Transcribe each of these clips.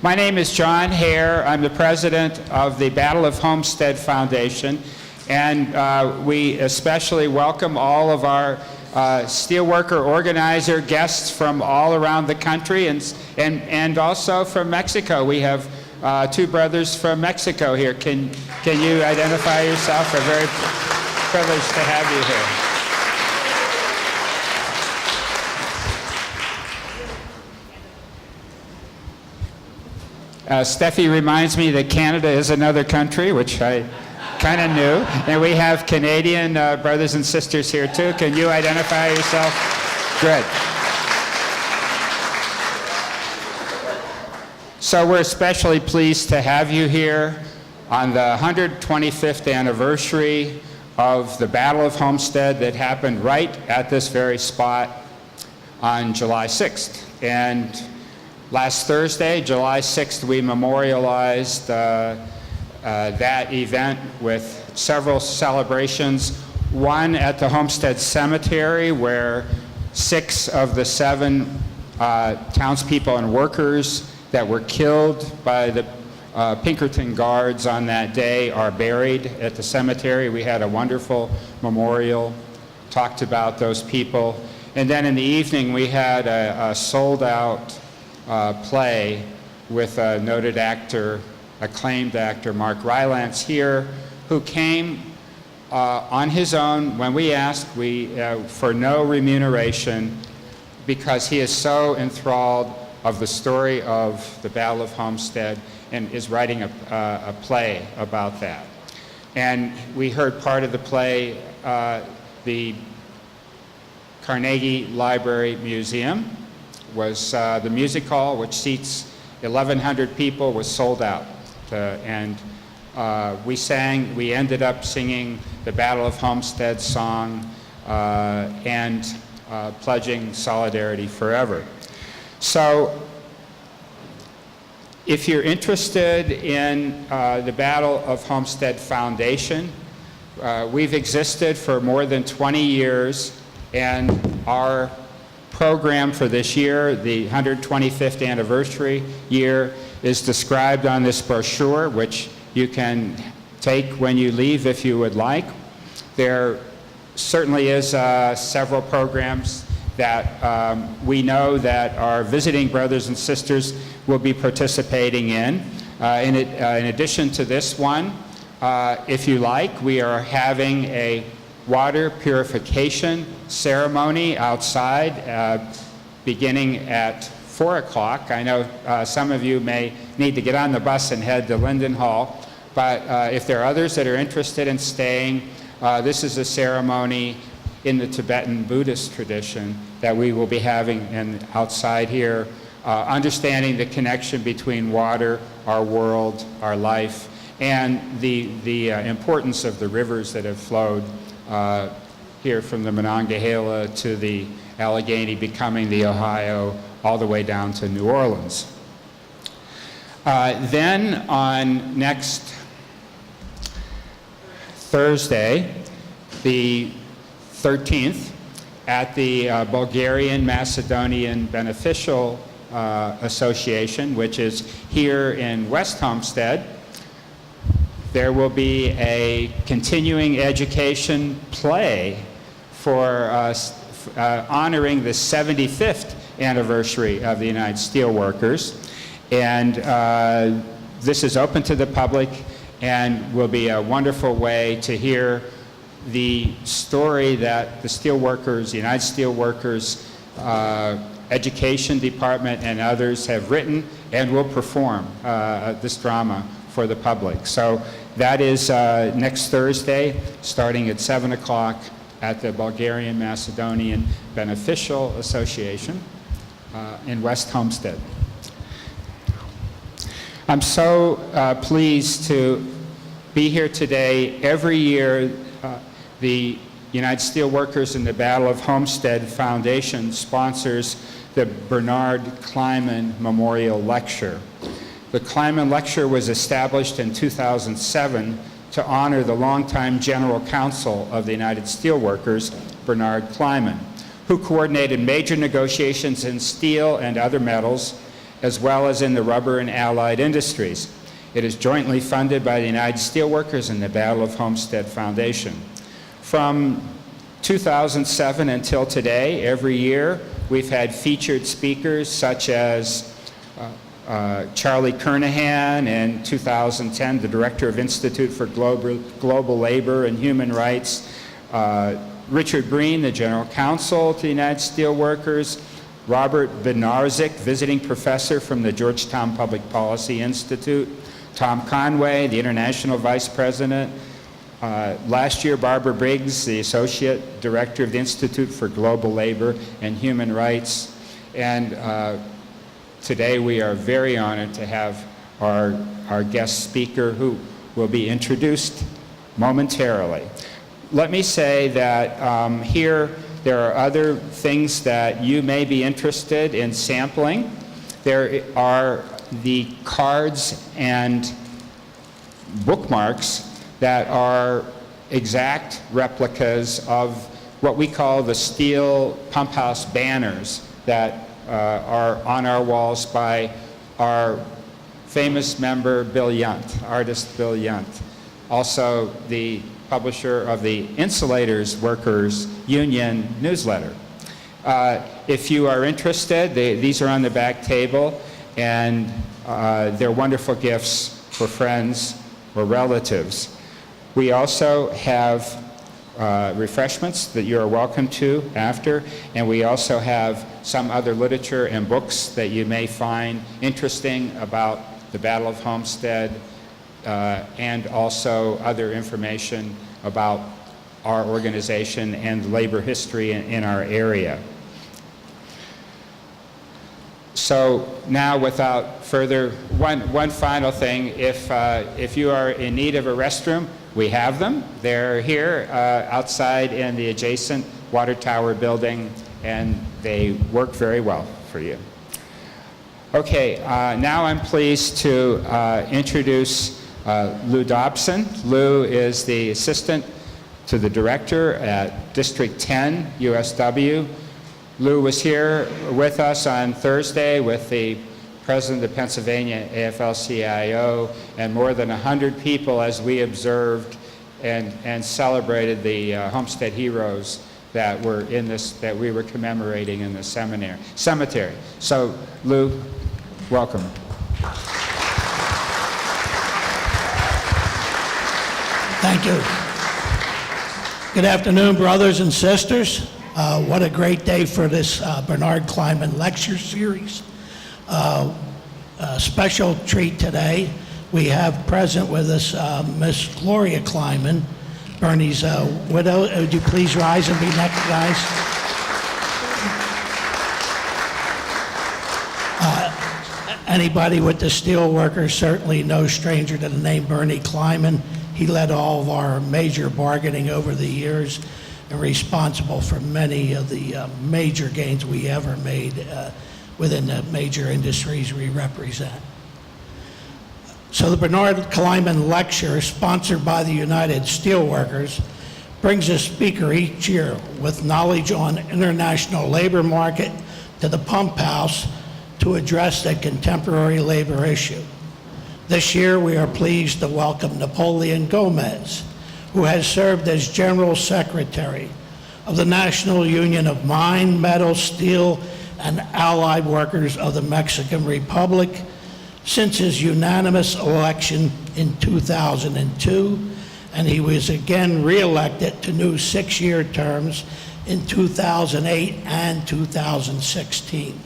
My name is John Hare. I'm the president of the Battle of Homestead Foundation, and we especially welcome all of our steelworker organizer guests from all around the country and also from Mexico. We have two brothers from Mexico here. Can you identify yourself? We're very privileged to have you here. Steffi reminds me that Canada is another country, which I kind of knew. And we have Canadian brothers and sisters here too. Can you identify yourself? Good. So we're especially pleased to have you here on the 125th anniversary of the Battle of Homestead that happened right at this very spot on July 6th. And last Thursday, July 6th, we memorialized that event with several celebrations. One at the Homestead Cemetery, where 6 of the 7 townspeople and workers that were killed by the Pinkerton Guards on that day are buried at the cemetery. We had a wonderful memorial, talked about those people. And then in the evening, we had a sold-out play with a noted actor, acclaimed actor, Mark Rylance here, who came on his own when we asked, for no remuneration, because he is so enthralled of the story of the Battle of Homestead and is writing a play about that. And we heard part of the play, the Carnegie Library Museum was the music hall, which seats 1,100 people, was sold out. And we ended up singing the Battle of Homestead song and pledging solidarity forever. So if you're interested in the Battle of Homestead Foundation, we've existed for more than 20 years, and our program for this year, the 125th anniversary year, is described on this brochure, which you can take when you leave if you would like. There certainly is several programs that we know that our visiting brothers and sisters will be participating in. In addition to this one, if you like, we are having a water purification ceremony outside beginning at 4 o'clock. I know some of you may need to get on the bus and head to Linden Hall, but if there are others that are interested in staying, this is a ceremony in the Tibetan Buddhist tradition that we will be having outside here, understanding the connection between water, our world, our life, and the importance of the rivers that have flowed here from the Monongahela to the Allegheny, becoming the Ohio, all the way down to New Orleans. Then on next Thursday, the 13th, at the Bulgarian Macedonian Beneficial Association, which is here in West Homestead, there will be a continuing education play for honoring the 75th anniversary of the United Steelworkers. And this is open to the public and will be a wonderful way to hear the story that the Steelworkers, the United Steelworkers Education Department and others have written and will perform this drama for the public. So that is next Thursday, starting at 7 o'clock at the Bulgarian Macedonian Beneficial Association in West Homestead. I'm so pleased to be here today. Every year, the United Steelworkers and the Battle of Homestead Foundation sponsors the Bernard Kleinman Memorial Lecture. The Kleinman Lecture was established in 2007 to honor the longtime General Counsel of the United Steelworkers, Bernard Kleinman, who coordinated major negotiations in steel and other metals as well as in the rubber and allied industries. It is jointly funded by the United Steelworkers and the Battle of Homestead Foundation. From 2007 until today, every year, we've had featured speakers such as Charlie Kernahan, in 2010, the Director of Institute for Global Labor and Human Rights, Richard Breen, the General Counsel to the United Steelworkers, Robert Benarzik, Visiting Professor from the Georgetown Public Policy Institute, Tom Conway, the International Vice President. Last year, Barbara Briggs, the Associate Director of the Institute for Global Labor and Human Rights. And today we are very honored to have our guest speaker, who will be introduced momentarily. Let me say that here there are other things that you may be interested in sampling. There are the cards and bookmarks that are exact replicas of what we call the steel pump house banners that are on our walls by our famous member Bill Yunt, artist Bill Yunt, also the publisher of the Insulators Workers Union newsletter. If you are interested, these are on the back table, and they're wonderful gifts for friends or relatives. We also have refreshments that you are welcome to after, and we also have some other literature and books that you may find interesting about the Battle of Homestead, and also other information about our organization and labor history in our area. So now, without further, one final thing, if you are in need of a restroom, we have them. They're here outside in the adjacent water tower building, and they work very well for you. Okay, now I'm pleased to introduce Lou Dobson. Lou is the assistant to the director at District 10 USW. Lou was here with us on Thursday with the president of Pennsylvania AFL-CIO and more than 100 people as we observed and celebrated the Homestead heroes that were in this, that we were commemorating in the cemetery. So, Lou, welcome. Thank you. Good afternoon, brothers and sisters. What a great day for this Bernard Kleinman lecture series. A special treat today. We have present with us Miss Gloria Kleinman, Bernie's widow. Would you please rise and be next, guys? Anybody with the steelworkers, certainly no stranger to the name Bernie Kleinman. He led all of our major bargaining over the years and responsible for many of the major gains we ever made within the major industries we represent. So the Bernard Kleinman Lecture, sponsored by the United Steelworkers, brings a speaker each year with knowledge on international labor market to the pump house to address the contemporary labor issue. This year, we are pleased to welcome Napoleon Gomez, who has served as General Secretary of the National Union of Mine, Metal, Steel, and Allied Workers of the Mexican Republic since his unanimous election in 2002, and he was again re-elected to new 6-year terms in 2008 and 2016.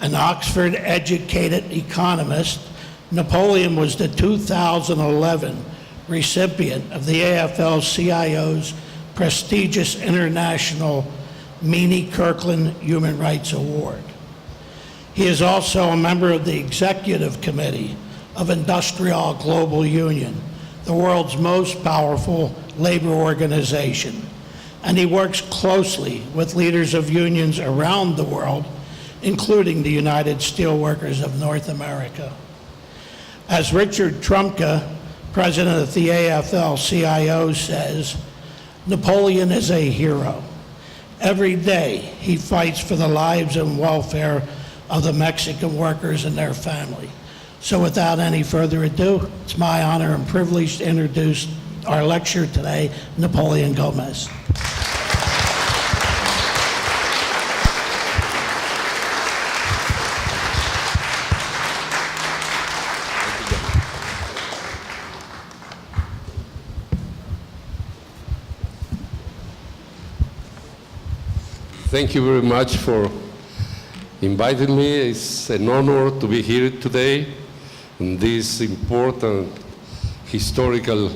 An Oxford-educated economist, Napoleon was the 2011 recipient of the AFL-CIO's prestigious international Meany Kirkland Human Rights Award. He is also a member of the Executive Committee of Industrial Global Union, the world's most powerful labor organization, and he works closely with leaders of unions around the world, including the United Steelworkers of North America. As Richard Trumka, president of the AFL-CIO, says, Napoleon is a hero. Every day he fights for the lives and welfare of the Mexican workers and their family. So without any further ado, it's my honor and privilege to introduce our lecturer today, Napoleon Gomez. Thank you very much for inviting me. It's an honor to be here today in these important historical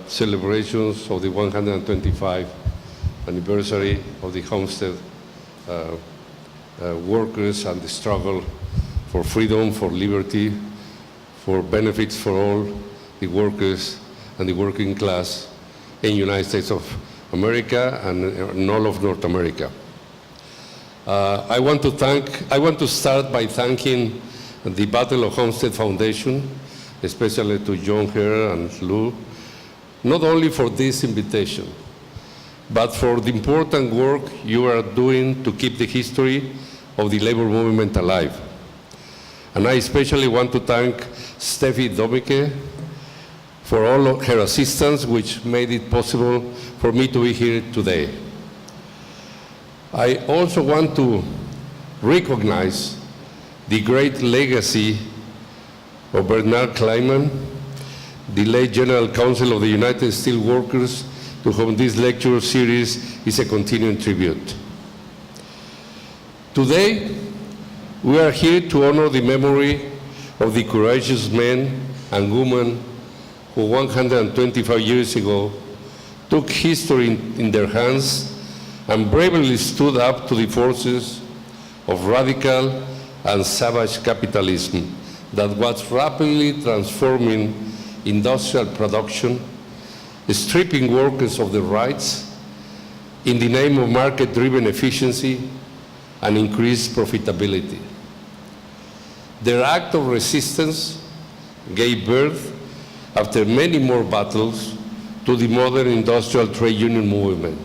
celebrations of the 125th anniversary of the Homestead workers and the struggle for freedom, for liberty, for benefits for all the workers and the working class in the United States of America and in all of North America. I want to start by thanking the Battle of Homestead Foundation, especially to John here and Lou, not only for this invitation, but for the important work you are doing to keep the history of the labor movement alive. And I especially want to thank Steffi Domike for all of her assistance, which made it possible for me to be here today. I also want to recognize the great legacy of Bernard Kleinman, the late General Counsel of the United Steelworkers, to whom this lecture series is a continuing tribute. Today, we are here to honor the memory of the courageous men and women who 125 years ago took history in their hands and bravely stood up to the forces of radical and savage capitalism that was rapidly transforming industrial production, stripping workers of their rights in the name of market-driven efficiency and increased profitability. Their act of resistance gave birth, after many more battles, to the modern industrial trade union movement.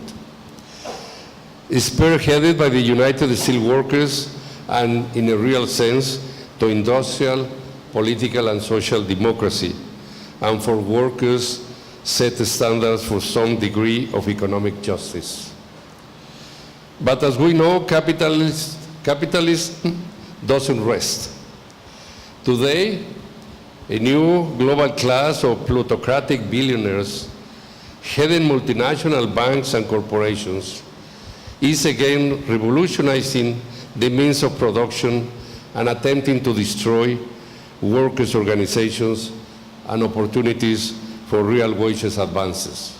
Spearheaded by the United Steelworkers and, in a real sense, to industrial, political, and social democracy, and for workers set standards for some degree of economic justice. But as we know, capitalism doesn't rest. Today, a new global class of plutocratic billionaires heading multinational banks and corporations is again revolutionizing the means of production and attempting to destroy workers' organizations and opportunities for real wages advances.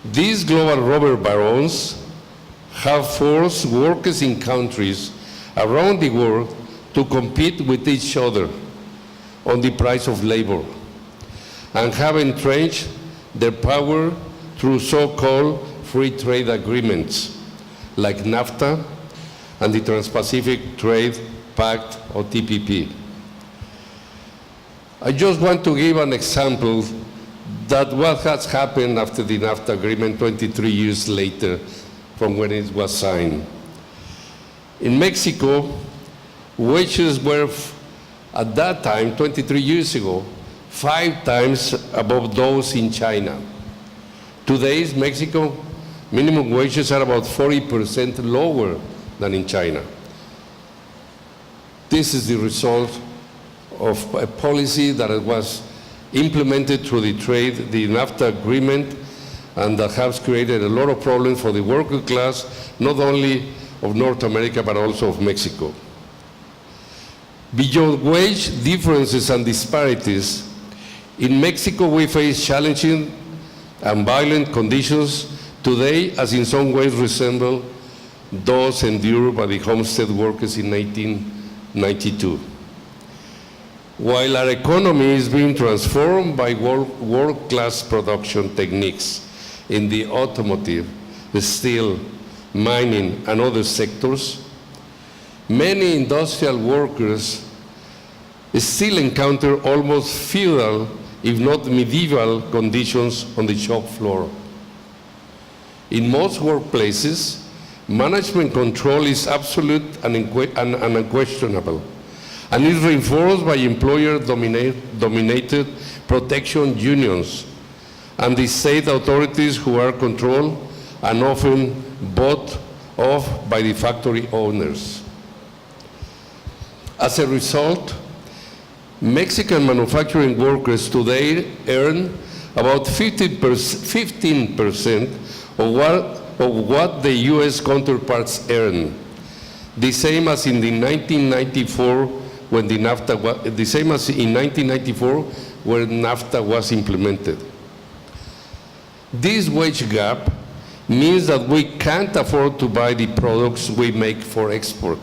These global robber barons have forced workers in countries around the world to compete with each other on the price of labor, and have entrenched their power through so-called free trade agreements like NAFTA and the Trans-Pacific Trade Pact, or TPP. I just want to give an example that what has happened after the NAFTA agreement 23 years later from when it was signed. In Mexico, wages were at that time, 23 years ago, 5 times above those in China. Today's Mexico minimum wages are about 40% lower than in China. This is the result of a policy that was implemented through the NAFTA agreement, and that has created a lot of problems for the working class, not only of North America, but also of Mexico. Beyond wage differences and disparities, in Mexico we face challenging and violent conditions today, as in some ways resemble those endured by the Homestead workers in 1992. While our economy is being transformed by world-class production techniques in the automotive, the steel, mining, and other sectors, many industrial workers still encounter almost feudal, if not medieval, conditions on the shop floor. In most workplaces, Management control is absolute and unquestionable, and is reinforced by employer-dominated protection unions and the state authorities who are controlled and often bought off by the factory owners. As a result, Mexican manufacturing workers today earn about 15% of what the U.S. counterparts earn, the same as in 1994 when NAFTA was implemented. This wage gap means that we can't afford to buy the products we make for export.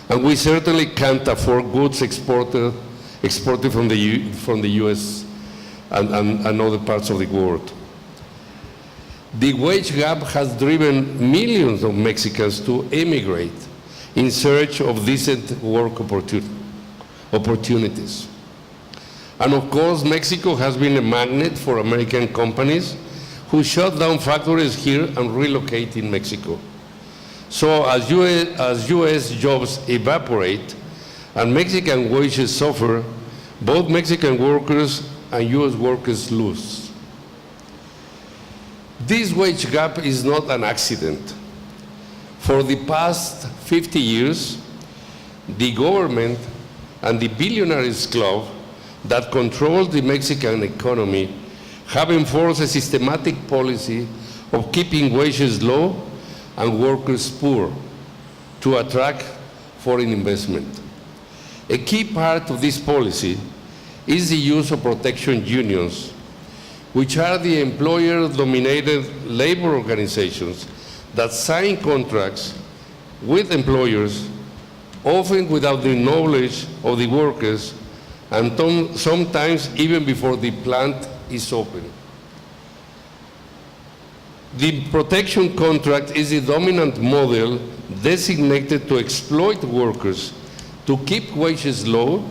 And we certainly can't afford goods exported from the U.S. and other parts of the world. The wage gap has driven millions of Mexicans to emigrate in search of decent work opportunities. And of course, Mexico has been a magnet for American companies who shut down factories here and relocate in Mexico. So as US jobs evaporate and Mexican wages suffer, both Mexican workers and US workers lose. This wage gap is not an accident. For the past 50 years, the government and the billionaires club that controls the Mexican economy have enforced a systematic policy of keeping wages low and workers poor to attract foreign investment. A key part of this policy is the use of protection unions, which are the employer-dominated labor organizations that sign contracts with employers, often without the knowledge of the workers, and sometimes even before the plant is open. The protection contract is the dominant model designated to exploit workers, to keep wages low,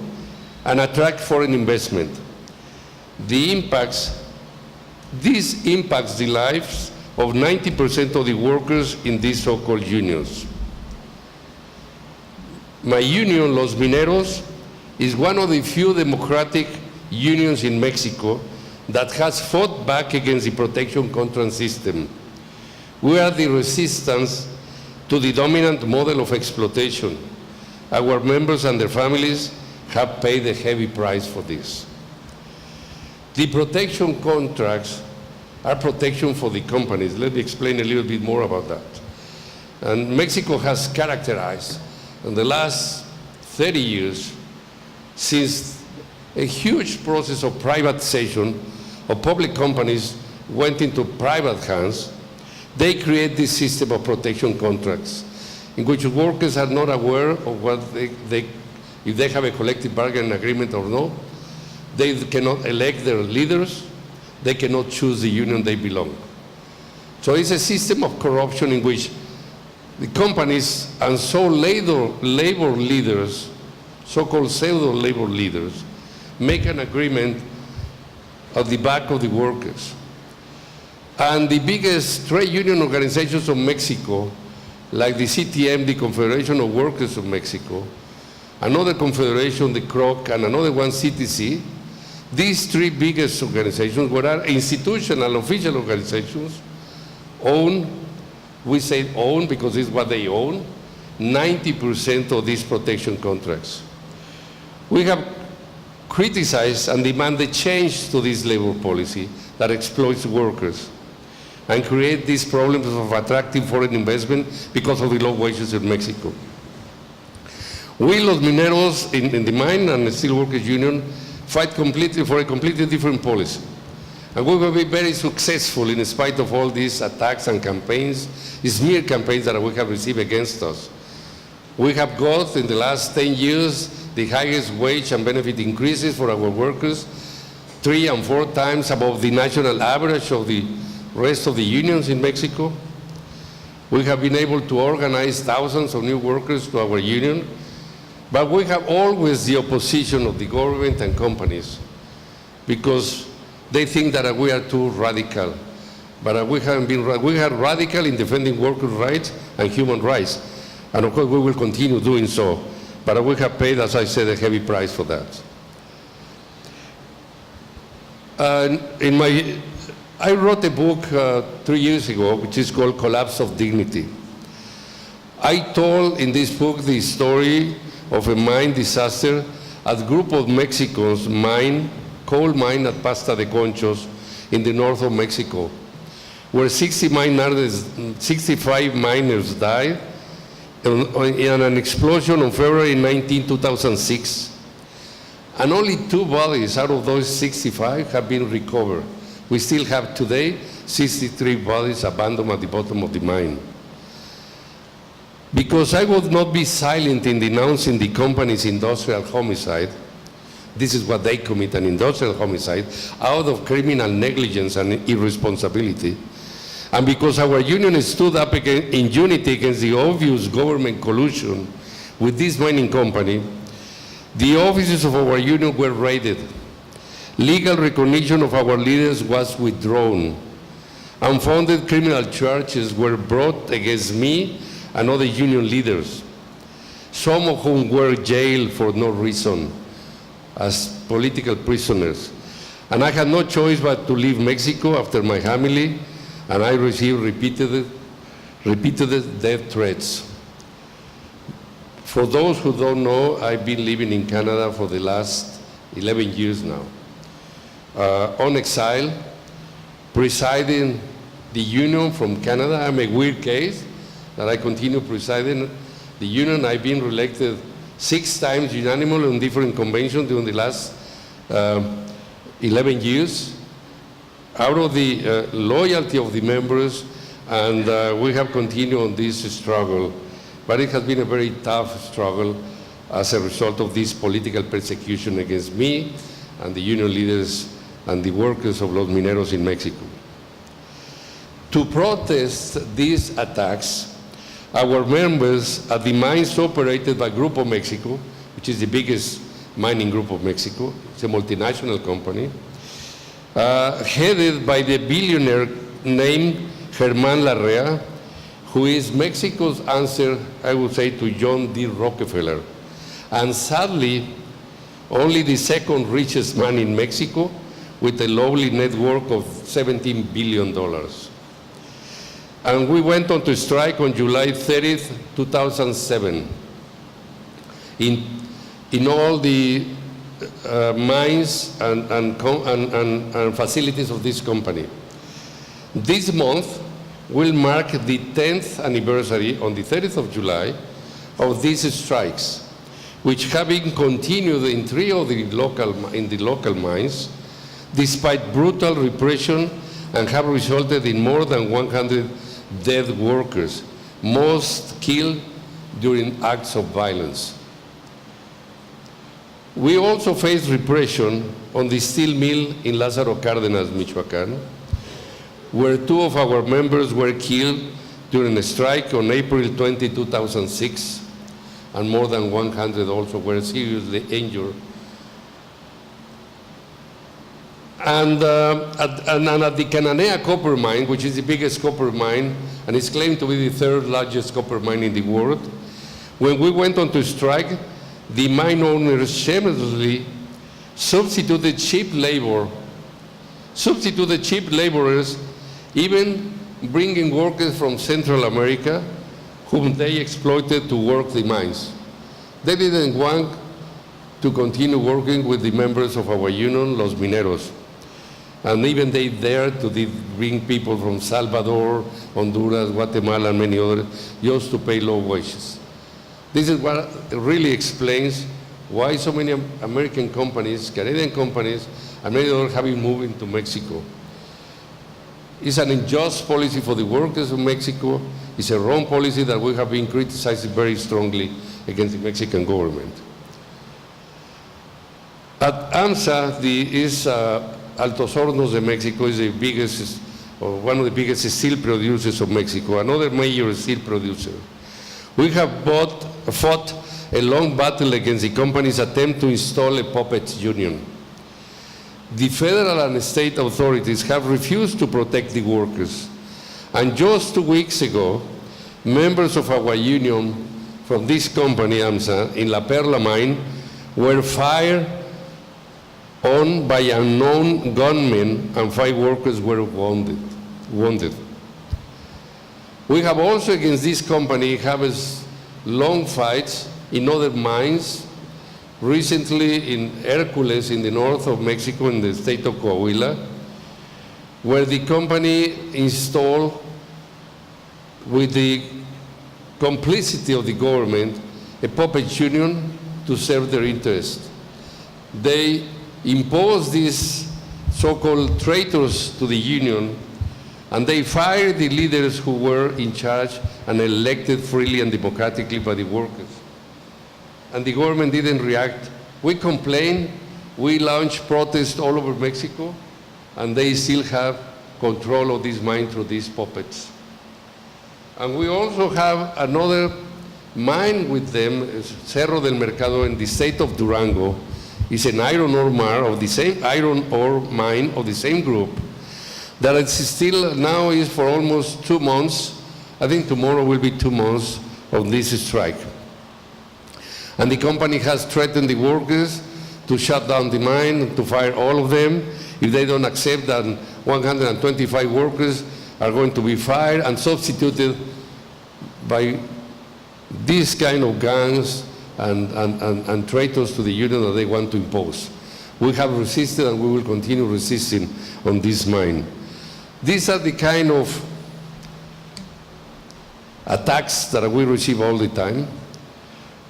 and attract foreign investment. This impacts the lives of 90% of the workers in these so-called unions. My union, Los Mineros, is one of the few democratic unions in Mexico that has fought back against the protection contract system. We are the resistance to the dominant model of exploitation. Our members and their families have paid a heavy price for this. The protection contracts are protection for the companies. Let me explain a little bit more about that. And Mexico has characterized in the last 30 years since a huge process of privatization of public companies went into private hands. They create this system of protection contracts in which workers are not aware of what if they have a collective bargaining agreement or no. They cannot elect their leaders. They cannot choose the union they belong. So it's a system of corruption in which the companies and labor leaders, so-called pseudo-labor leaders, make an agreement at the back of the workers. And the biggest trade union organizations of Mexico, like the CTM, the Confederation of Workers of Mexico, another confederation, the CROC, and another one, CTC, these three biggest organizations, what are institutional, official organizations, own, we say own because it's what they own, 90% of these protection contracts. We have criticized and demanded change to this labor policy that exploits workers and create these problems of attracting foreign investment because of the low wages in Mexico. We, Los Mineros, in the Mine and Steelworkers Union, fight for a completely different policy. And we will be very successful in spite of all these attacks and campaigns, smear campaigns that we have received against us. We have got, in the last 10 years, the highest wage and benefit increases for our workers, 3 and 4 times above the national average of the rest of the unions in Mexico. We have been able to organize thousands of new workers to our union, but we have always the opposition of the government and companies because they think that we are too radical But we haven't been, we are radical in defending workers' rights and human rights. And of course, we will continue doing so. But we have paid, as I said, a heavy price for that. I wrote a book 3 years ago, which is called Collapse of Dignity. I told in this book the story of a mine disaster at a group of Mexicans coal mine at Pasta de Conchos in the north of Mexico, where 65 miners died in an explosion on February 19, 2006. And only 2 bodies out of those 65 have been recovered. We still have today 63 bodies abandoned at the bottom of the mine. Because I would not be silent in denouncing the company's industrial homicide, this is what they commit, an industrial homicide, out of criminal negligence and irresponsibility. And because our union stood up in unity against the obvious government collusion with this mining company, the offices of our union were raided. Legal recognition of our leaders was withdrawn. Unfounded criminal charges were brought against me and other union leaders, some of whom were jailed for no reason as political prisoners. And I had no choice but to leave Mexico after my family, and I received repeated death threats. For those who don't know, I've been living in Canada for the last 11 years now. On exile, presiding the union from Canada. I'm a weird case that I continue presiding the union. I've been reelected 6 times unanimously on different conventions during the last 11 years. Out of the loyalty of the members, and we have continued on this struggle. But it has been a very tough struggle as a result of this political persecution against me and the union leaders and the workers of Los Mineros in Mexico. To protest these attacks, our members at the mines operated by Grupo Mexico, which is the biggest mining group of Mexico, it's a multinational company, headed by the billionaire named Germán Larrea, who is Mexico's answer, I would say, to John D. Rockefeller, and sadly, only the second richest man in Mexico with a lowly net worth of $17 billion. And we went on to strike on July 30th, 2007. In all the mines and facilities of this company. This month will mark the 10th anniversary on the 30th of July of these strikes, which have been continued in 3 of the local mines, despite brutal repression, and have resulted in more than 100 dead workers, most killed during acts of violence. We also faced repression on the steel mill in Lázaro Cárdenas, Michoacán, where 2 of our members were killed during a strike on April 20, 2006, and more than 100 also were seriously injured. And at the Cananea copper mine, which is the biggest copper mine, and it's claimed to be the 3rd largest copper mine in the world, when we went on to strike, the mine owners shamelessly substituted cheap laborers, even bringing workers from Central America, whom they exploited to work the mines. They didn't want to continue working with the members of our union, Los Mineros. And even they dared to bring people from Salvador, Honduras, Guatemala, and many others, just to pay low wages. This is what really explains why so many American companies, Canadian companies, and many others have been moving to Mexico. It's an unjust policy for the workers of Mexico. It's a wrong policy that we have been criticizing very strongly against the Mexican government. At AMSA, Altos Hornos de Mexico is the biggest, or one of the biggest steel producers of Mexico, another major steel producer. We have fought a long battle against the company's attempt to install a puppet union. the federal and state authorities have refused to protect the workers. And just 2 weeks ago, members of our union from this company, AMSA, in La Perla mine, were fired on by unknown gunmen, and 5 workers were wounded. We have also, against this company, have long fights in other mines, recently in Hercules in the north of Mexico in the state of Coahuila, where the company installed, with the complicity of the government, a puppet union to serve their interest. They imposed these so-called traitors to the union, and they fired the leaders who were in charge and elected freely and democratically by the workers. And the government didn't react. We complained, we launched protests all over Mexico, and they still have control of this mine through these puppets. And we also have another mine with them, Cerro del Mercado, in the state of Durango. It's an iron ore mine of the same group that it's still now is for almost 2 months. I think tomorrow will be 2 months of this strike. And the company has threatened the workers to shut down the mine, to fire all of them. If they don't accept that, 125 workers are going to be fired and substituted by these kind of gangs and traitors to the union that they want to impose. We have resisted and we will continue resisting on this mine. These are the kind of attacks that we receive all the time.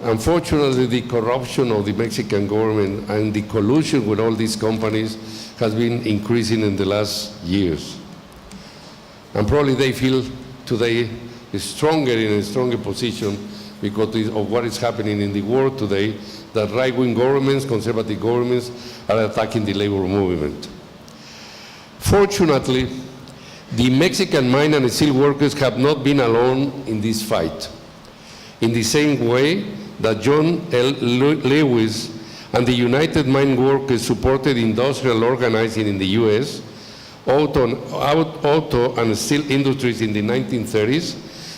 Unfortunately, the corruption of the Mexican government and the collusion with all these companies has been increasing in the last years. And probably they feel today stronger, in a stronger position because of what is happening in the world today, that right-wing governments, conservative governments, are attacking the labor movement. Fortunately, the Mexican mine and steel workers have not been alone in this fight. In the same way that John L. Lewis and the United Mine Workers supported industrial organizing in the US, auto and steel industries in the 1930s,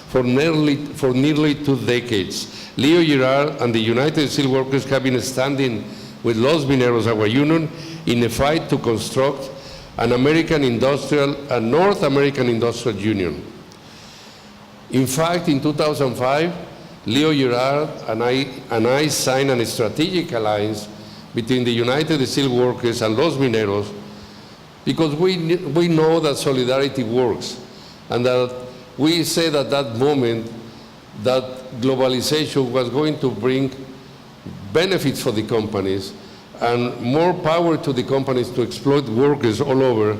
for nearly 2 decades. Leo Girard and the United Steelworkers have been standing with Los Mineros, our union, in a fight to construct a North American industrial union. In fact, in 2005, Leo Girard and I signed a strategic alliance between the United Steelworkers and Los Mineros because we know that solidarity works, and that we said at that moment that globalization was going to bring benefits for the companies and more power to the companies to exploit workers all over,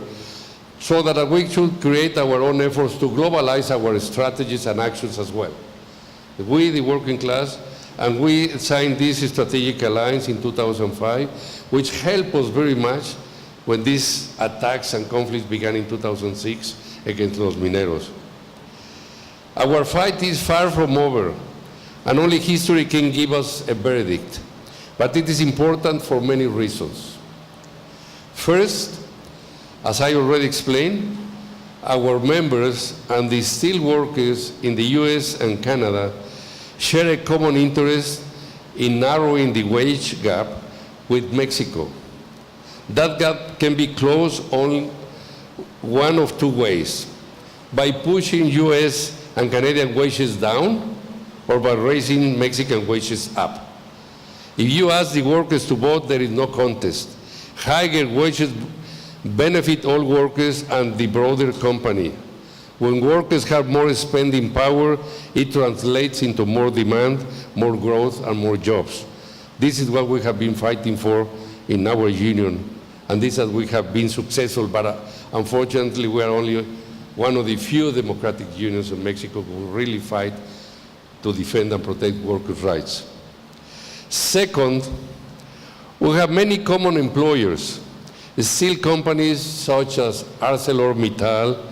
so that we should create our own efforts to globalize our strategies and actions as well. We, the working class, and we signed this strategic alliance in 2005, which helped us very much when these attacks and conflicts began in 2006 against Los Mineros. Our fight is far from over, and only history can give us a verdict. But it is important for many reasons. First, as I already explained, our members and the steel workers in the US and Canada share a common interest in narrowing the wage gap with Mexico. That gap can be closed only one of 2 ways: by pushing US and Canadian wages down, or by raising Mexican wages up. If you ask the workers to vote, there is no contest. Higher wages benefit all workers and the broader company. When workers have more spending power, it translates into more demand, more growth, and more jobs. This is what we have been fighting for in our union, and this is we have been successful, but unfortunately we are only one of the few democratic unions in Mexico who really fight to defend and protect workers' rights. Second, we have many common employers. Steel companies such as ArcelorMittal,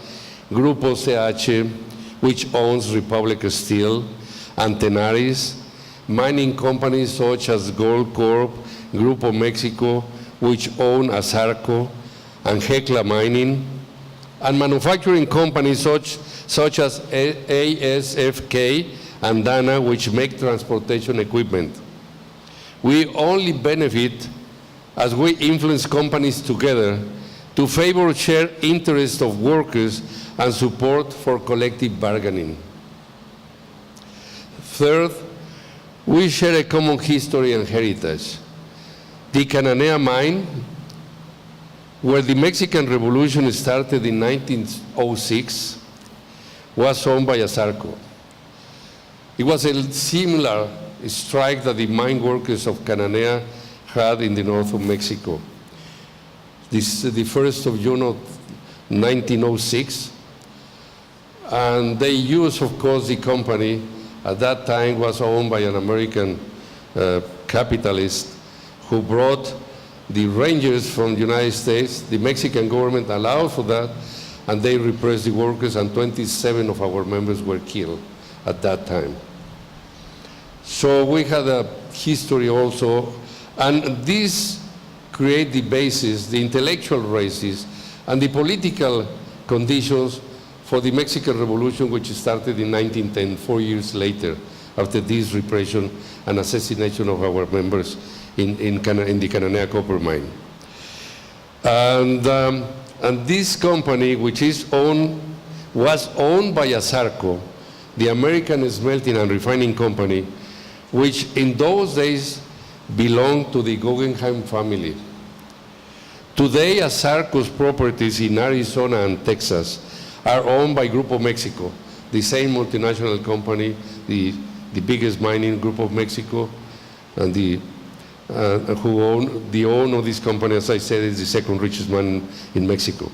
Grupo CH, which owns Republic Steel, and Tenaris, mining companies such as Gold Corp, Grupo Mexico, which own Asarco and Hecla Mining, and manufacturing companies such as ASFK and Dana, which make transportation equipment. We only benefit as we influence companies together to favor shared interests of workers and support for collective bargaining. Third, we share a common history and heritage. The Cananea mine, where the Mexican Revolution started in 1906, was owned by Asarco. It was a similar strike that the mine workers of Cananea had in the north of Mexico. The 1st of June of 1906, and they used, of course, the company at that time was owned by an American capitalist who brought the Rangers from the United States. The Mexican government allowed for that, and they repressed the workers, and 27 of our members were killed at that time. So we had a history also, and this create the basis, the intellectual basis, and the political conditions for the Mexican Revolution, which started in 1910, 4 years later, after this repression and assassination of our members in the Cananea copper mine. And this company, which was owned by Asarco, the American Smelting and Refining Company, which in those days belonged to the Guggenheim family. Today, Asarco's properties in Arizona and Texas are owned by Grupo Mexico, the same multinational company, the biggest mining Group of Mexico, and the owner of this company, as I said, is the second richest man in Mexico.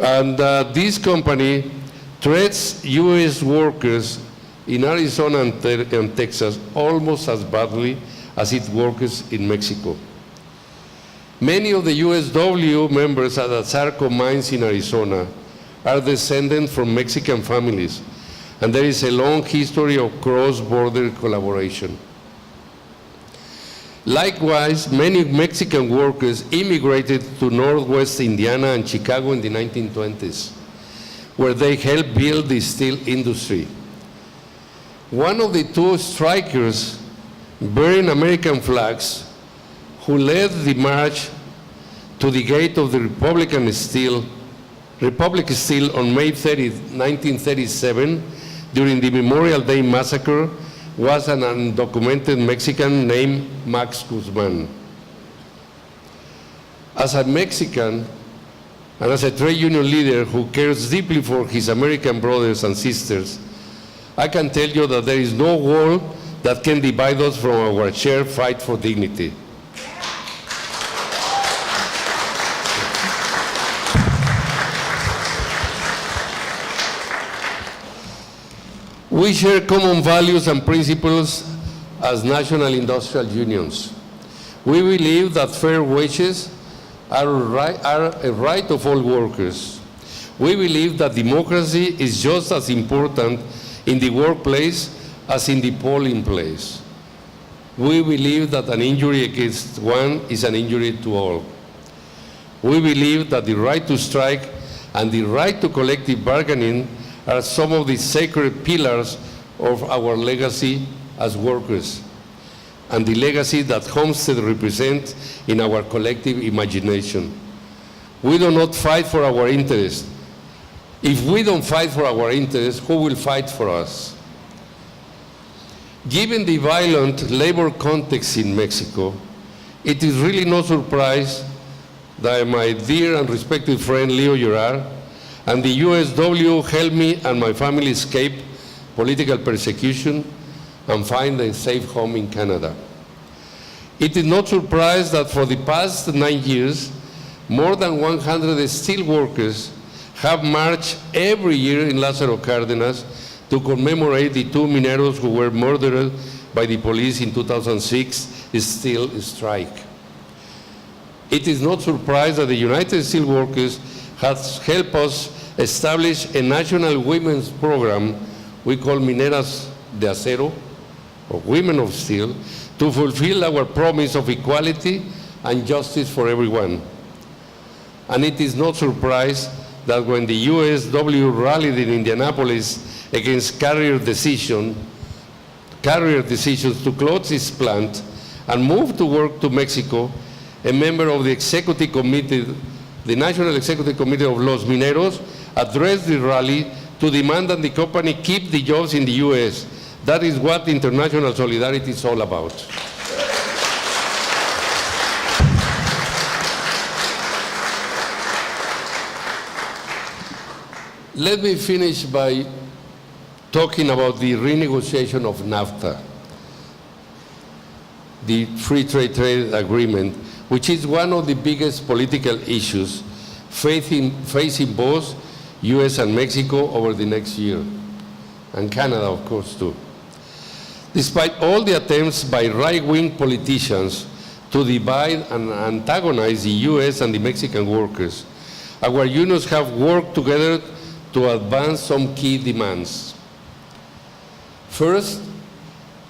And this company treats U.S. workers in Arizona and Texas almost as badly as its workers in Mexico. Many of the USW members at Asarco mines in Arizona are descended from Mexican families, and there is a long history of cross-border collaboration. Likewise, many Mexican workers immigrated to Northwest Indiana and Chicago in the 1920s, where they helped build the steel industry. One of the two strikers bearing American flags, who led the march to the gate of the Republic Steel on May 30, 1937, during the Memorial Day Massacre, was an undocumented Mexican named Max Guzman. As a Mexican and as a trade union leader who cares deeply for his American brothers and sisters, I can tell you that there is no wall that can divide us from our shared fight for dignity. We share common values and principles as national industrial unions. We believe that fair wages are a right of all workers. We believe that democracy is just as important in the workplace as in the polling place. We believe that an injury against one is an injury to all. We believe that the right to strike and the right to collective bargaining are some of the sacred pillars of our legacy as workers, and the legacy that Homestead represents in our collective imagination. We do not fight for our interests. If we don't fight for our interests, who will fight for us? Given the violent labor context in Mexico, it is really no surprise that my dear and respected friend Leo Gerard and the USW helped me and my family escape political persecution and find a safe home in Canada. It is not surprise that for the past 9 years, more than 100 steel workers have marched every year in Lázaro Cárdenas to commemorate the two mineros who were murdered by the police in 2006 steel strike. It is not surprise that the United Steelworkers has helped us establish a national women's program we call Mineras de Acero, or Women of Steel, to fulfill our promise of equality and justice for everyone. And it is no surprise that when the USW rallied in Indianapolis against carrier decisions to close its plant and move to work to Mexico, a member of the executive committee, the National Executive Committee of Los Mineros, addressed the rally to demand that the company keep the jobs in the US. That is what international solidarity is all about. Let me finish by talking about the renegotiation of NAFTA, the free trade agreement, which is one of the biggest political issues facing both US and Mexico over the next year, and Canada, of course, too. Despite all the attempts by right-wing politicians to divide and antagonize the US and the Mexican workers, our unions have worked together to advance some key demands. First,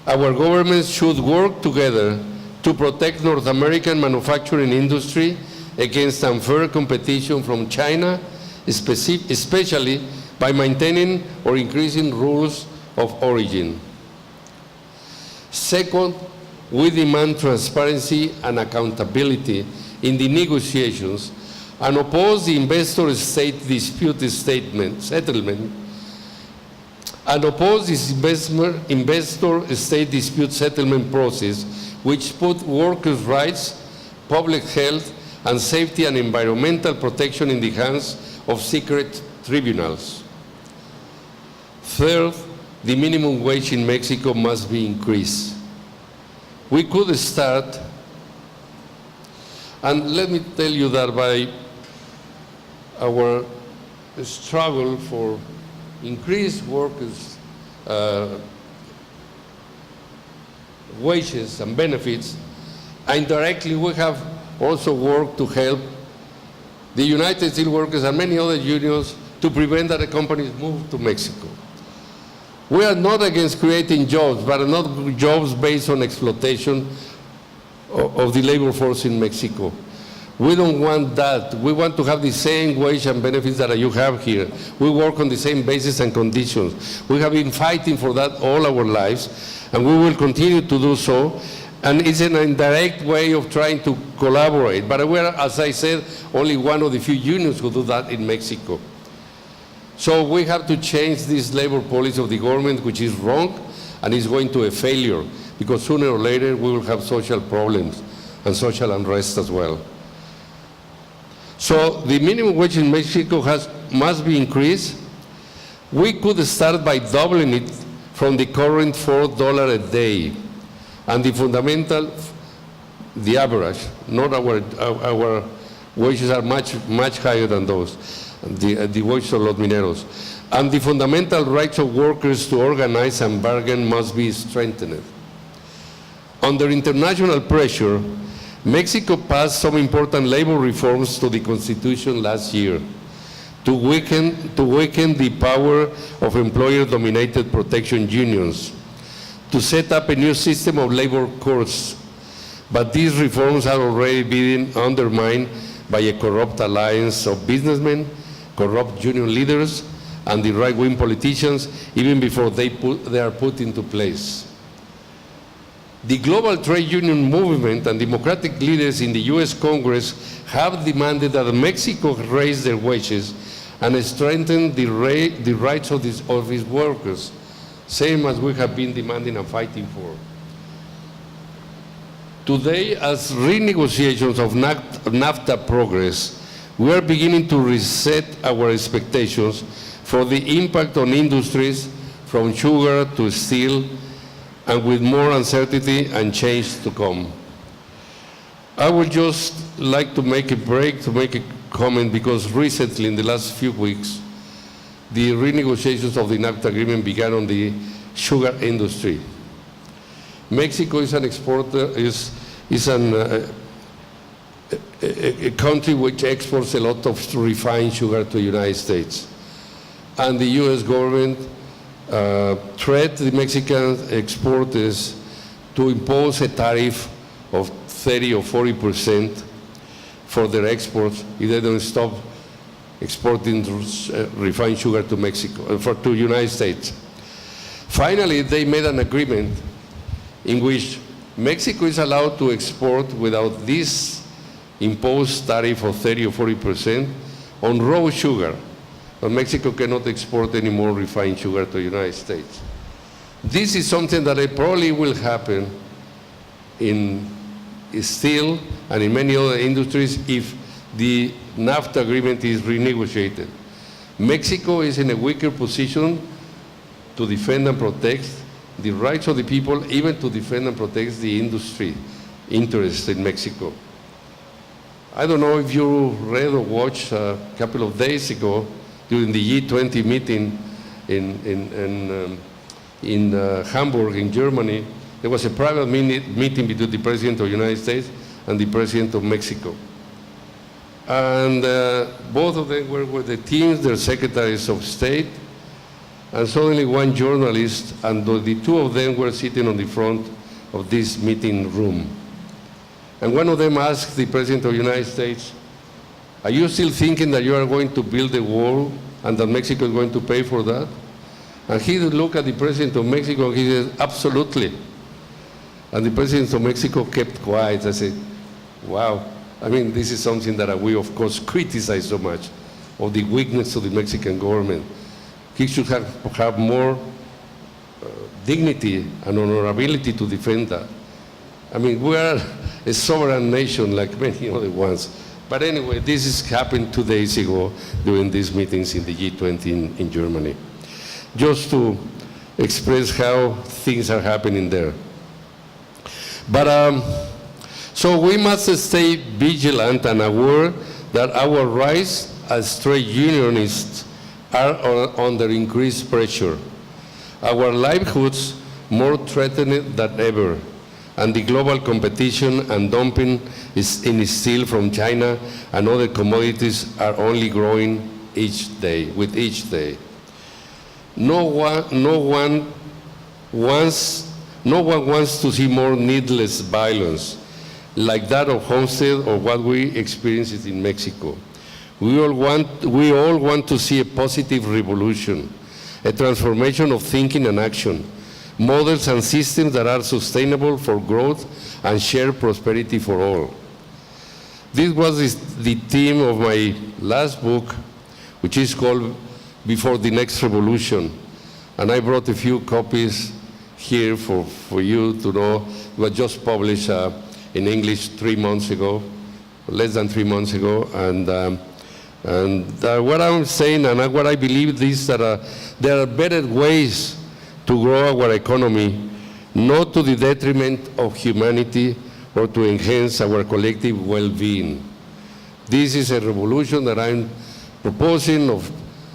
our governments should work together to protect North American manufacturing industry against unfair competition from China, especially by maintaining or increasing rules of origin. Second, we demand transparency and accountability in the negotiations and oppose the investor-state dispute settlement and oppose this investor-state dispute settlement process, which put workers' rights, public health, and safety and environmental protection in the hands of secret tribunals. Third, the minimum wage in Mexico must be increased. We could start, and let me tell you that by our struggle for increased workers' wages and benefits, indirectly we have also worked to help the United Steelworkers and many other unions to prevent that the companies move to Mexico. We are not against creating jobs, but not jobs based on exploitation of the labor force in Mexico. We don't want that. We want to have the same wage and benefits that you have here. We work on the same basis and conditions. We have been fighting for that all our lives, and we will continue to do so. And it's an indirect way of trying to collaborate. But we are, as I said, only one of the few unions who do that in Mexico. So we have to change this labor policy of the government, which is wrong and is going to a failure, because sooner or later we will have social problems and social unrest as well. So the minimum wage in Mexico must be increased. We could start by doubling it from the current $4 a day. And the average, not our wages are much higher than those, the wages of los mineros. And the fundamental rights of workers to organize and bargain must be strengthened. Under international pressure, Mexico passed some important labor reforms to the Constitution last year to weaken the power of employer-dominated protection unions, to set up a new system of labor courts. But these reforms are already being undermined by a corrupt alliance of businessmen, corrupt union leaders, and the right-wing politicians, even before they are put into place. The global trade union movement and democratic leaders in the US Congress have demanded that Mexico raise their wages and strengthen the rights of its workers, same as we have been demanding and fighting for. Today, as renegotiations of NAFTA progress, we are beginning to reset our expectations for the impact on industries from sugar to steel, and with more uncertainty and change to come. I would just like to make a break to make a comment, because recently, in the last few weeks, the renegotiations of the NAFTA agreement began on the sugar industry. Mexico is an exporter, is a country which exports a lot of refined sugar to the United States. And the US government threatened the Mexican exporters to impose a tariff of 30 or 40% for their exports if they don't stop exporting refined sugar to Mexico, to United States. Finally, they made an agreement in which Mexico is allowed to export without this imposed tariff of 30 or 40% on raw sugar, but Mexico cannot export any more refined sugar to the United States. This is something that probably will happen in steel and in many other industries if the NAFTA agreement is renegotiated. Mexico is in a weaker position to defend and protect the rights of the people, even to defend and protect the industry interests in Mexico. I don't know if you read or watched a couple of days ago during the G20 meeting in Hamburg, in Germany. There was a private meeting between the President of the United States and the President of Mexico. And both of them were with the teams, their secretaries of state, and suddenly one journalist, and the two of them were sitting on the front of this meeting room. And one of them asked the President of the United States, "Are you still thinking that you are going to build a wall and that Mexico is going to pay for that?" And he looked at the President of Mexico and he said, "Absolutely." And the President of Mexico kept quiet. I said, wow. I mean, this is something that we, of course, criticize so much, of the weakness of the Mexican government. He should have more dignity and honorability to defend that. I mean, we are a sovereign nation like many other ones. But anyway, this has happened 2 days ago during these meetings in the G20 in Germany. Just to express how things are happening there. But so we must stay vigilant and aware that our rights as trade unionists are under increased pressure. Our livelihoods more threatened than ever, and the global competition and dumping in steel from China and other commodities are only growing with each day. No one wants to see more needless violence like that of Homestead or what we experienced in Mexico. We all want to see a positive revolution, a transformation of thinking and action, models and systems that are sustainable for growth and shared prosperity for all. This was the theme of my last book, which is called Before the Next Revolution. And I brought a few copies here for you to know. It was just published in English 3 months ago, less than 3 months ago. And what I'm saying and what I believe is that there are better ways to grow our economy, not to the detriment of humanity or to enhance our collective well-being. This is a revolution that I'm proposing of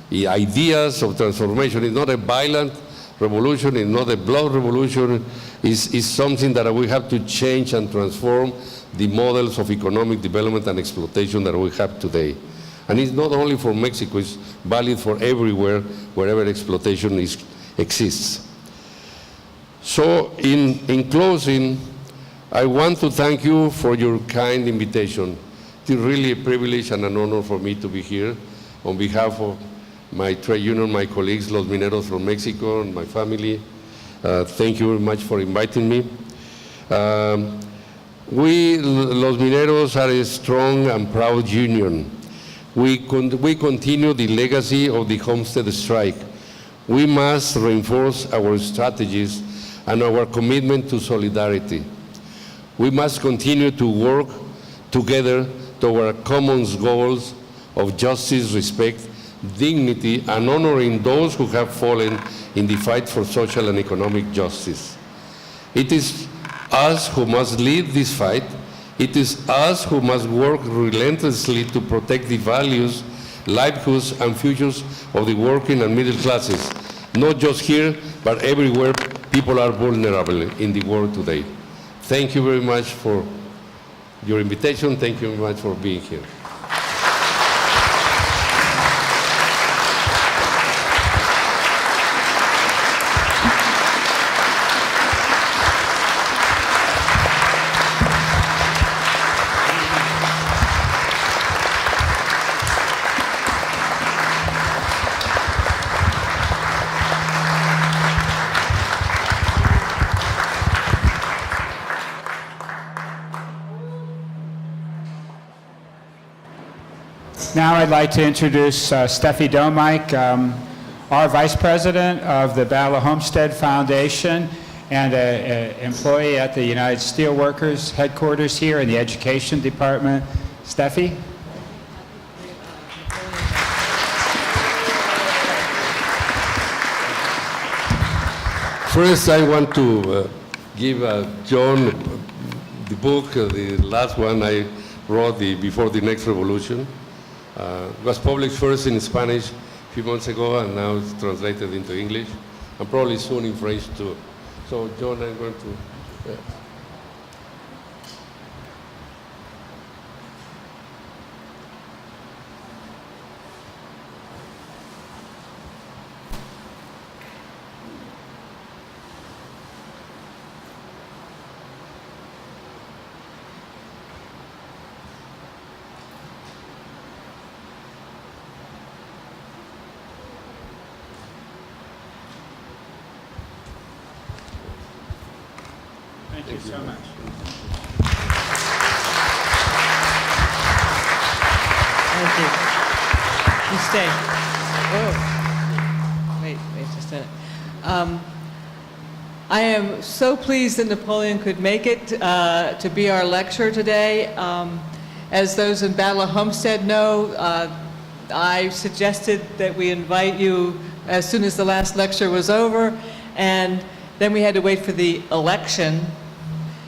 the ideas of transformation. It's not a violent revolution, it's not a blood revolution, it's something that we have to change and transform the models of economic development and exploitation that we have today. And it's not only for Mexico, it's valid for everywhere, wherever exploitation exists. So in closing, I want to thank you for your kind invitation. It's really a privilege and an honor for me to be here on behalf of my trade union, my colleagues, Los Mineros from Mexico, and my family. Thank you very much for inviting me. We, Los Mineros, are a strong and proud union. We continue the legacy of the Homestead strike. We must reinforce our strategies and our commitment to solidarity. We must continue to work together toward common goals of justice, respect, dignity, and honoring those who have fallen in the fight for social and economic justice. It is us who must lead this fight. It is us who must work relentlessly to protect the values, livelihoods, and futures of the working and middle classes, not just here, but everywhere people are vulnerable in the world today. Thank you very much for your invitation. Thank you very much for being here. Now I'd like to introduce Steffi Domike, our Vice President of the Battle of Homestead Foundation and an employee at the United Steelworkers headquarters here in the Education Department. Steffi? First, I want to give John the book, the last one I wrote, Before the Next Revolution. It was published first in Spanish a few months ago, and now it's translated into English, and probably soon in French too. So, John, I'm going to... Thank you so much. Thank you. You stay. Whoa. Wait just a minute. I am so pleased that Napoleon could make it to be our lecturer today. As those in Battle of Homestead know, I suggested that we invite you as soon as the last lecture was over, and then we had to wait for the election.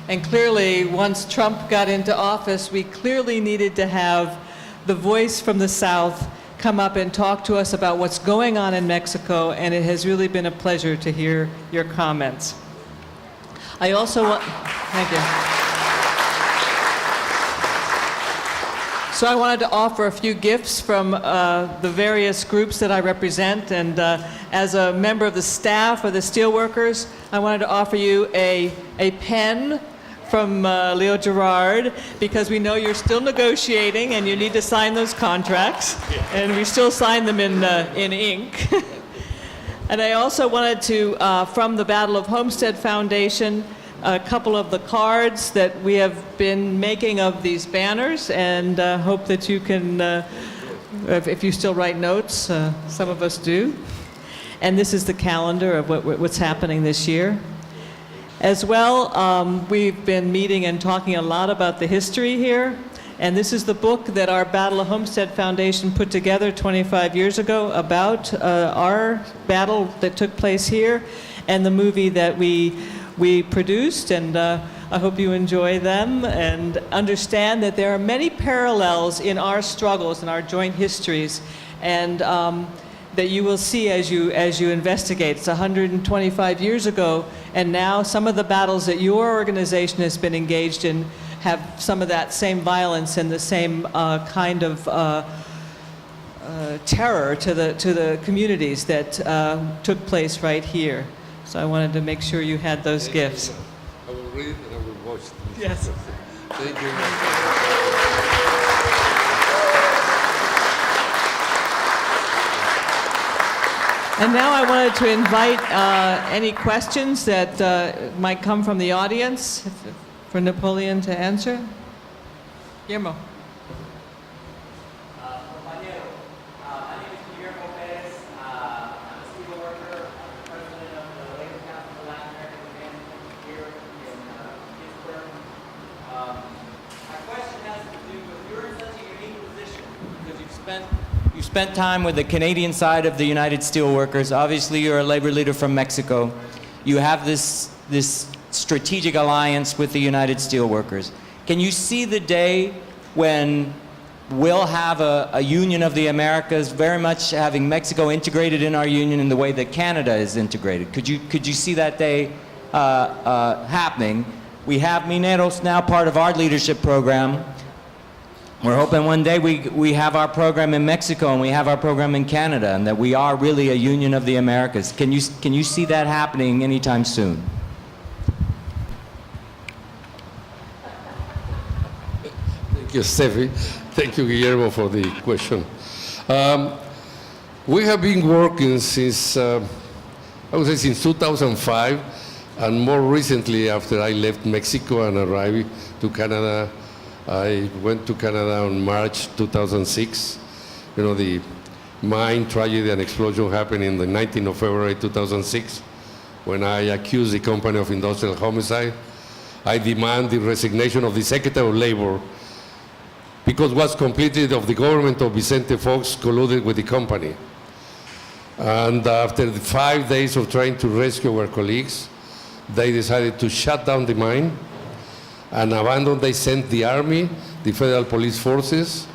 And clearly, once Trump got into office, we clearly needed to have the voice from the South come up and talk to us about what's going on in Mexico, and it has really been a pleasure to hear your comments. I also want, thank you. So I wanted to offer a few gifts from the various groups that I represent, and as a member of the staff of the Steelworkers, I wanted to offer you a pen from Leo Gerard, because we know you're still negotiating and you need to sign those contracts, and we still sign them in ink. And I also wanted to, from the Battle of Homestead Foundation, a couple of the cards that we have been making of these banners, and hope that you can, if you still write notes, some of us do. And this is the calendar of what's happening this year. As well, we've been meeting and talking a lot about the history here, and this is the book that our Battle of Homestead Foundation put together 25 years ago about our battle that took place here, and the movie that we produced, and I hope you enjoy them and understand that there are many parallels in our struggles and our joint histories, and that you will see as you investigate. It's 125 years ago, and now some of the battles that your organization has been engaged in have some of that same violence and the same kind of terror to the communities that took place right here. So I wanted to make sure you had those gifts. I will read and I will watch. Yes. Thank you. And now I wanted to invite any questions that might come from the audience for Napoleon to answer. Guillermo. You spent time with the Canadian side of the United Steelworkers. Obviously, you're a labor leader from Mexico. You have this strategic alliance with the United Steelworkers. Can you see the day when we'll have a union of the Americas, very much having Mexico integrated in our union in the way that Canada is integrated? Could you see that day happening? We have Mineros now part of our leadership program. We're hoping one day we have our program in Mexico and we have our program in Canada, and that we are really a union of the Americas. Can you see that happening anytime soon? Thank you, Steffi. Thank you, Guillermo, for the question. We have been working since, I would say since 2005, and more recently after I left Mexico and arrived to Canada I went to Canada on March 2006. You know, the mine tragedy and explosion happened in the 19th of February 2006, when I accused the company of industrial homicide. I demand the resignation of the Secretary of Labor because it was completed of the government of Vicente Fox colluded with the company. And after the 5 days of trying to rescue our colleagues, they decided to shut down the mine and abandon. They sent the army, the federal police forces,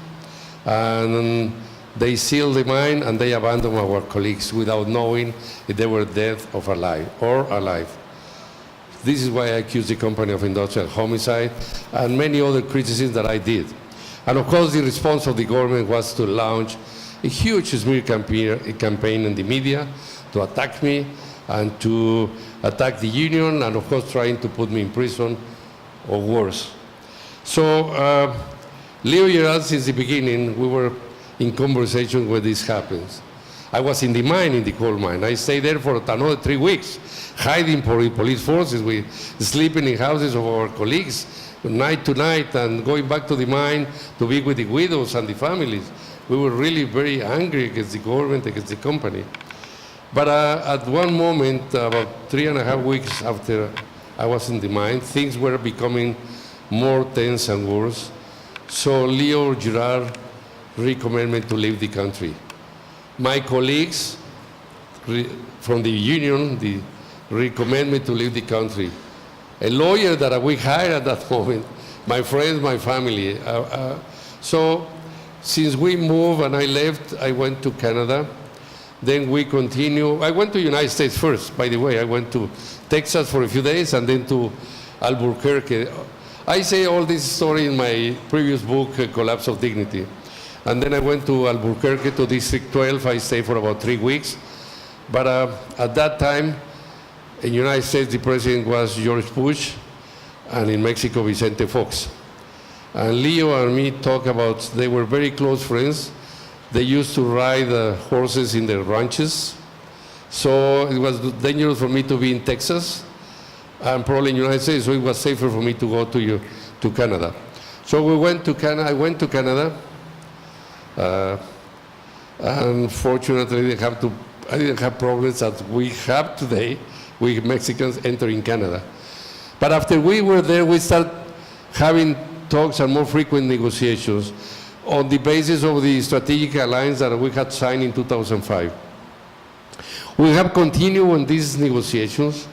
and they sealed the mine and they abandoned our colleagues without knowing if they were dead or alive. This is why I accuse the company of industrial homicide and many other criticisms that I did. And of course, the response of the government was to launch a huge smear campaign in the media to attack me and to attack the union, and of course trying to put me in prison or worse. So Leo Gerard, since the beginning, we were in conversation when this happens. I was in the mine, in the coal mine. I stayed there for another 3 weeks, hiding for the police forces, sleeping in houses of our colleagues, night to night, and going back to the mine to be with the widows and the families. We were really very angry against the government, against the company. But at one moment, about 3.5 weeks after I was in the mine, things were becoming more tense and worse. So Leo Gerard recommended me to leave the country. My colleagues from the union recommended me to leave the country. A lawyer that we hired at that moment, my friends, my family. So since we moved and I left, I went to Canada. Then we continue. I went to the United States first, by the way. I went to Texas for a few days and then to Albuquerque. I say all this story in my previous book, Collapse of Dignity. And then I went to Albuquerque, to District 12. I stayed for about 3 weeks. But at that time, in the United States, the president was George Bush, and in Mexico, Vicente Fox. And Leo and me talk about, they were very close friends. They used to ride horses in their ranches. So it was dangerous for me to be in Texas and probably in the United States, so it was safer for me to go to Canada. So we went to Canada. I went to Canada. Unfortunately, I didn't have problems that we have today with Mexicans entering Canada. But after we were there, we started having talks and more frequent negotiations on the basis of the strategic alliance that we had signed in 2005. We have continued on these negotiations.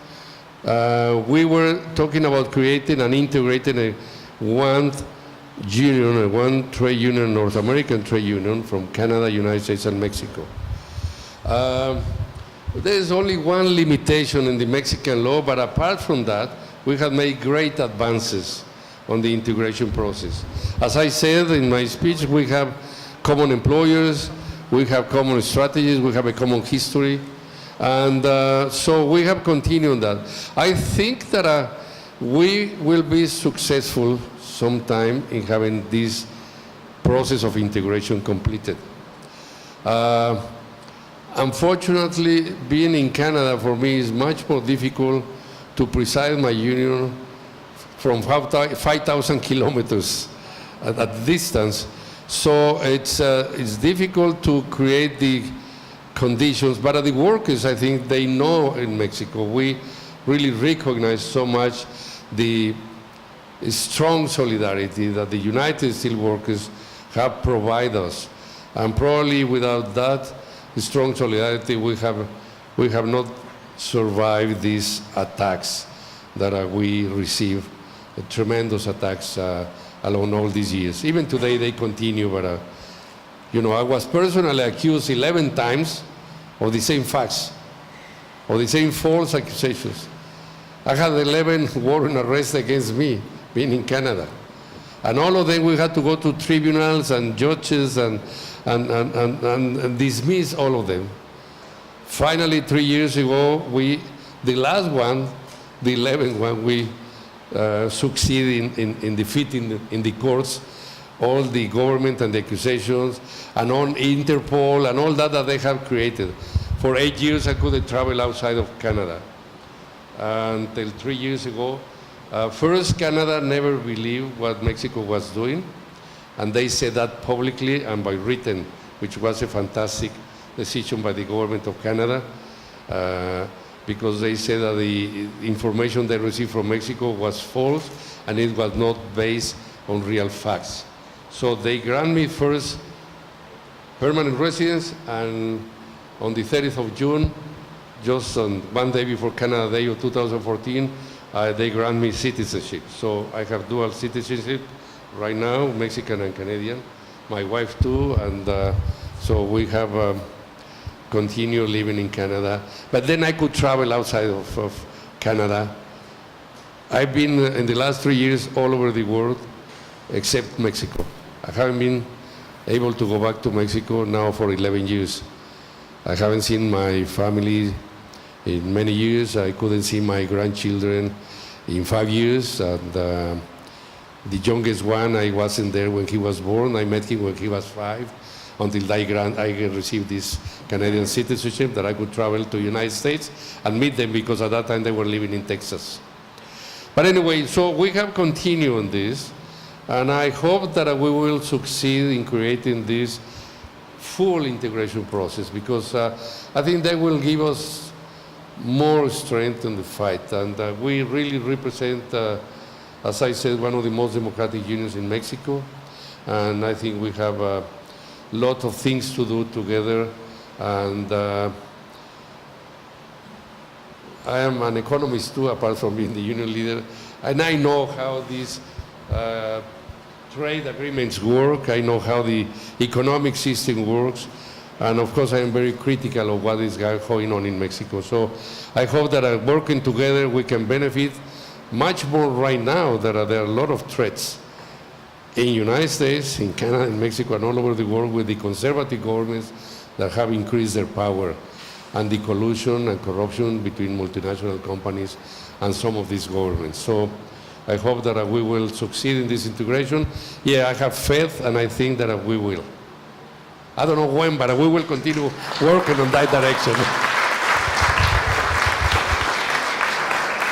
We were talking about creating and integrating one union, one trade union, North American trade union from Canada, United States, and Mexico. There is only one limitation in the Mexican law, but apart from that, we have made great advances on the integration process. As I said in my speech, we have common employers, we have common strategies, we have a common history, and so we have continued that. I think that we will be successful sometime in having this process of integration completed. Unfortunately, being in Canada for me is much more difficult to preside my union from 5,000 kilometers at distance. So it's difficult to create the conditions, but the workers, I think they know in Mexico, we really recognize so much the strong solidarity that the United Steelworkers have provided us. And probably without that strong solidarity, we have not survived these attacks that we receive, tremendous attacks along all these years. Even today they continue, but you know, I was personally accused 11 times of the same facts, of the same false accusations. I had 11 warrant arrests against me being in Canada. And all of them, we had to go to tribunals and judges and dismiss all of them. Finally, 3 years ago, the last one, the 11th one, we succeeded in defeating in the courts all the government and the accusations and on Interpol and all that they have created. For 8 years, I couldn't travel outside of Canada. Until 3 years ago, First, Canada never believed what Mexico was doing, and they said that publicly and by written, which was a fantastic decision by the government of Canada, because they said that the information they received from Mexico was false and it was not based on real facts. So they grant me first permanent residence, and on the 30th of June, just on one day before Canada Day of 2014, they grant me citizenship. So I have dual citizenship right now, Mexican and Canadian. My wife too, and so we have continue living in Canada. But then I could travel outside of Canada. I've been in the last 3 years all over the world, except Mexico. I haven't been able to go back to Mexico now for 11 years. I haven't seen my family in many years. I couldn't see my grandchildren in 5 years. And the youngest one, I wasn't there when he was born. I met him when he was 5, until I received this Canadian citizenship, that I could travel to the United States and meet them, because at that time they were living in Texas. But anyway, so we have continued on this, and I hope that we will succeed in creating this full integration process, because I think that will give us more strength in the fight. And we really represent, as I said, one of the most democratic unions in Mexico, and I think we have a lot of things to do together. And I am an economist too, apart from being the union leader, and I know how these trade agreements work. I know how the economic system works, and of course I am very critical of what is going on in Mexico. So I hope that working together we can benefit much more right now. That there are a lot of threats in the United States, in Canada, in Mexico, and all over the world, with the conservative governments that have increased their power, and the collusion and corruption between multinational companies and some of these governments. So I hope that we will succeed in this integration. Yeah, I have faith, and I think that we will. I don't know when, but we will continue working on that direction.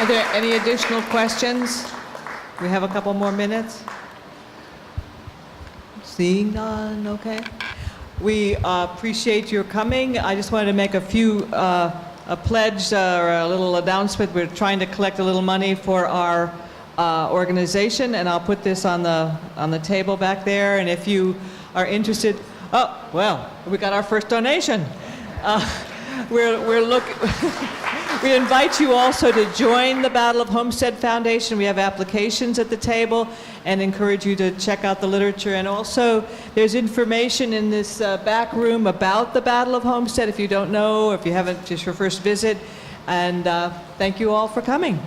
Are there any additional questions? We have a couple more minutes. Seeing none, okay. We appreciate your coming. I just wanted to make a pledge or a little announcement. We're trying to collect a little money for our organization, and I'll put this on the table back there. And if you are interested, oh, well, we got our first donation. We invite you also to join the Battle of Homestead Foundation. We have applications at the table, and encourage you to check out the literature. And also, there's information in this back room about the Battle of Homestead if you don't know, if you haven't, just your first visit. And thank you all for coming.